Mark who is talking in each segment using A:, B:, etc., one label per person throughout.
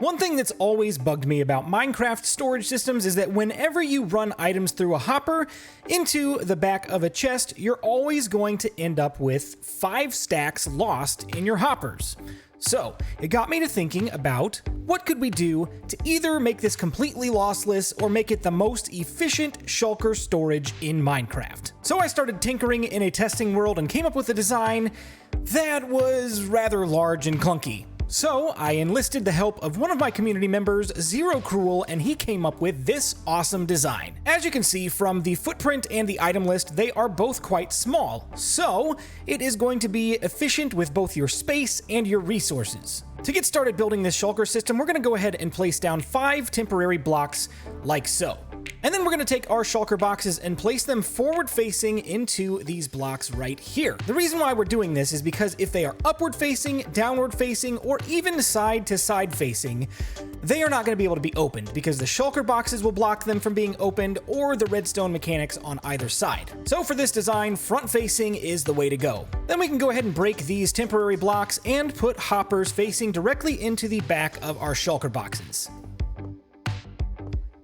A: One thing that's always bugged me about Minecraft storage systems is that whenever you run items through a hopper into the back of a chest, you're always going to end up with 5 stacks lost in your hoppers. So it got me to thinking about what could we do to either make this completely lossless or make it the most efficient shulker storage in Minecraft. So I started tinkering in a testing world and came up with a design that was rather large and clunky. So I enlisted the help of one of my community members, Zero Cruel, and he came up with this awesome design. As you can see from the footprint and the item list, they are both quite small, so it is going to be efficient with both your space and your resources. To get started building this shulker system, we're going to go ahead and place down 5 temporary blocks like so. And then we're going to take our shulker boxes and place them forward facing into these blocks right here. The reason why we're doing this is because if they are upward facing, downward facing, or even side to side facing, they are not going to be able to be opened because the shulker boxes will block them from being opened or the redstone mechanics on either side. So for this design, front facing is the way to go. Then we can go ahead and break these temporary blocks and put hoppers facing directly into the back of our shulker boxes.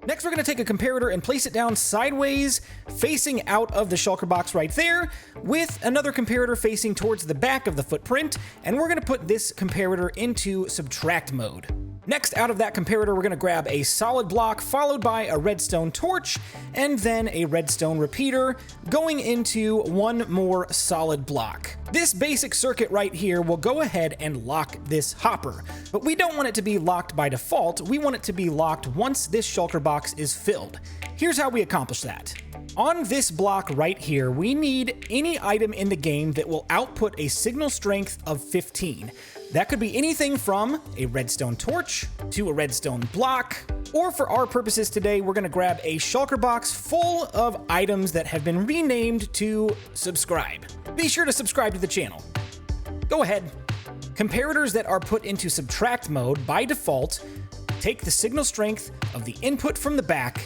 A: Next, we're going to take a comparator and place it down sideways, facing out of the shulker box right there, with another comparator facing towards the back of the footprint, and we're going to put this comparator into subtract mode. Next, out of that comparator, we're going to grab a solid block followed by a redstone torch and then a redstone repeater going into one more solid block. This basic circuit right here will go ahead and lock this hopper, but we don't want it to be locked by default. We want it to be locked once this shulker box is filled. Here's how we accomplish that. On this block right here, we need any item in the game that will output a signal strength of 15. That could be anything from a redstone torch to a redstone block, or for our purposes today, we're going to grab a shulker box full of items that have been renamed to subscribe. Be sure to subscribe to the channel. Go ahead. Comparators that are put into subtract mode by default take the signal strength of the input from the back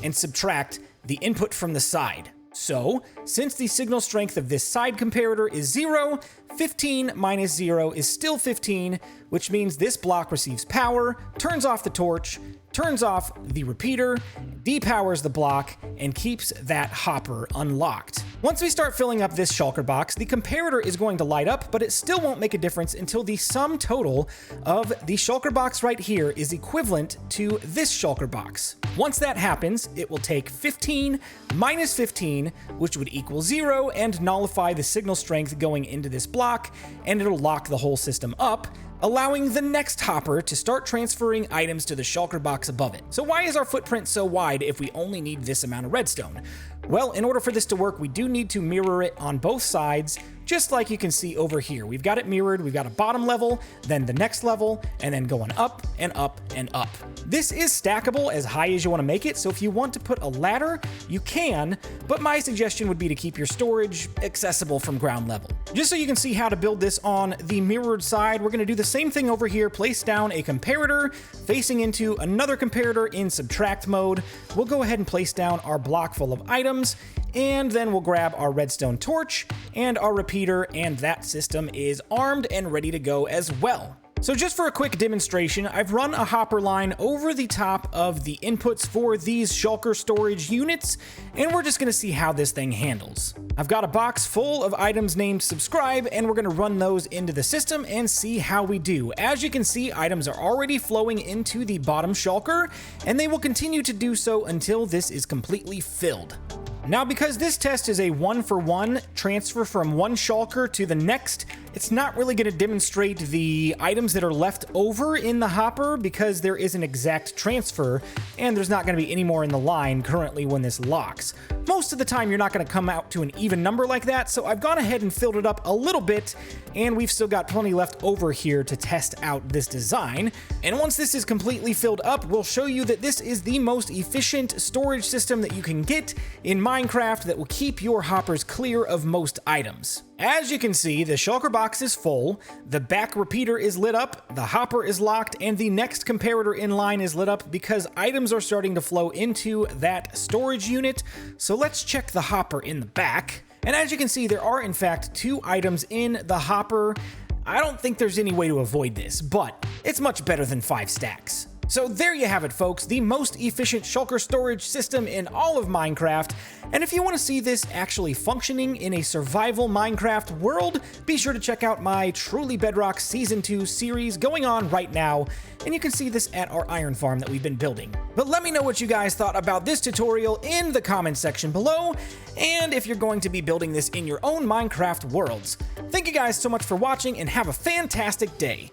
A: and subtract the input from the side. So, since the signal strength of this side comparator is 0, 15 minus 0 is still 15, which means this block receives power, turns off the torch, turns off the repeater, depowers the block, and keeps that hopper unlocked. Once we start filling up this shulker box, the comparator is going to light up, but it still won't make a difference until the sum total of the shulker box right here is equivalent to this shulker box. Once that happens, it will take 15 minus 15, which would equal 0, and nullify the signal strength going into this block, and it'll lock the whole system up, allowing the next hopper to start transferring items to the shulker box above it. So why is our footprint so wide if we only need this amount of redstone? Well, in order for this to work, we do need to mirror it on both sides, just like you can see over here. We've got it mirrored, we've got a bottom level, then the next level, and then going up and up and up. This is stackable as high as you want to make it, so if you want to put a ladder, you can, but my suggestion would be to keep your storage accessible from ground level. Just so you can see how to build this on the mirrored side, we're going to do the same thing over here, place down a comparator facing into another comparator in subtract mode. We'll go ahead and place down our block full of items, and then we'll grab our redstone torch and our repeater, and that system is armed and ready to go as well. So just for a quick demonstration, I've run a hopper line over the top of the inputs for these shulker storage units, and we're just going to see how this thing handles. I've got a box full of items named subscribe, and we're going to run those into the system and see how we do. As you can see, items are already flowing into the bottom shulker, and they will continue to do so until this is completely filled. Now, because this test is a 1-for-1 transfer from one shulker to the next, it's not really going to demonstrate the items that are left over in the hopper because there is an exact transfer and there's not going to be any more in the line currently when this locks. Most of the time you're not going to come out to an even number like that, so I've gone ahead and filled it up a little bit, and we've still got plenty left over here to test out this design. And once this is completely filled up, we'll show you that this is the most efficient storage system that you can get in Minecraft that will keep your hoppers clear of most items. As you can see, the shulker box is full, the back repeater is lit up, the hopper is locked, and the next comparator in line is lit up because items are starting to flow into that storage unit. So let's check the hopper in the back. And as you can see, there are in fact 2 items in the hopper. I don't think there's any way to avoid this, but it's much better than 5 stacks. So there you have it, folks, the most efficient shulker storage system in all of Minecraft. And if you want to see this actually functioning in a survival Minecraft world, be sure to check out my Truly Bedrock Season 2 series going on right now, and you can see this at our iron farm that we've been building. But let me know what you guys thought about this tutorial in the comments section below, and if you're going to be building this in your own Minecraft worlds. Thank you guys so much for watching, and have a fantastic day.